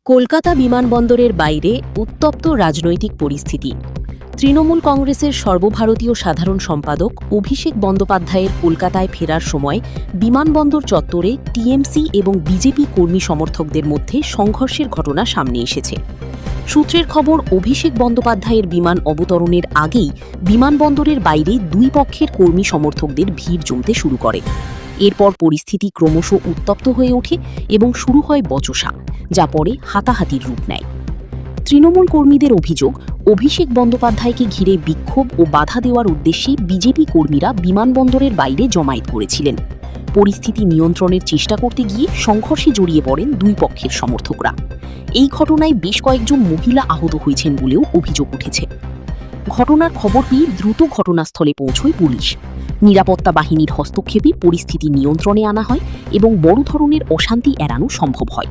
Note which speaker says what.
Speaker 1: কলকাতা বিমানবন্দরের বাইরে উত্তপ্ত রাজনৈতিক পরিস্থিতি। তৃণমূল কংগ্রেসের সর্বভারতীয় সাধারণ সম্পাদক অভিষেক বন্দ্যোপাধ্যায়ের কলকাতায় ফেরার সময় বিমানবন্দর চত্বরে টিএমসি এবং বিজেপি কর্মী সমর্থকদের মধ্যে সংঘর্ষের ঘটনা সামনে এসেছে। সূত্রের খবর, অভিষেক বন্দ্যোপাধ্যায়ের বিমান অবতরণের আগেই বিমানবন্দরের বাইরে দুই পক্ষের কর্মী সমর্থকদের ভিড় জমতে শুরু করে। এরপর পরিস্থিতি ক্রমশ উত্তপ্ত হয়ে ওঠে এবং শুরু হয় বচসা, যা পরে হাতাহাতির রূপ নেয়। তৃণমূল কর্মীদের অভিযোগ, অভিষেক বন্দ্যোপাধ্যায়কে ঘিরে বিক্ষোভ ও বাধা দেওয়ার উদ্দেশ্যে বিজেপি কর্মীরা বিমানবন্দরের বাইরে জমায়েত করেছিলেন। পরিস্থিতি নিয়ন্ত্রণের চেষ্টা করতে গিয়ে সংঘর্ষে জড়িয়ে পড়েন দুই পক্ষের সমর্থকরা। এই ঘটনায় বেশ কয়েকজন মহিলা আহত হয়েছেন বলেও অভিযোগ উঠেছে। ঘটনার খবর পেয়ে দ্রুত ঘটনাস্থলে পৌঁছয় পুলিশ। নিরাপত্তা বাহিনীর হস্তক্ষেপে পরিস্থিতি নিয়ন্ত্রণে আনা হয় এবং বড় ধরনের অশান্তি এড়ানো সম্ভব হয়।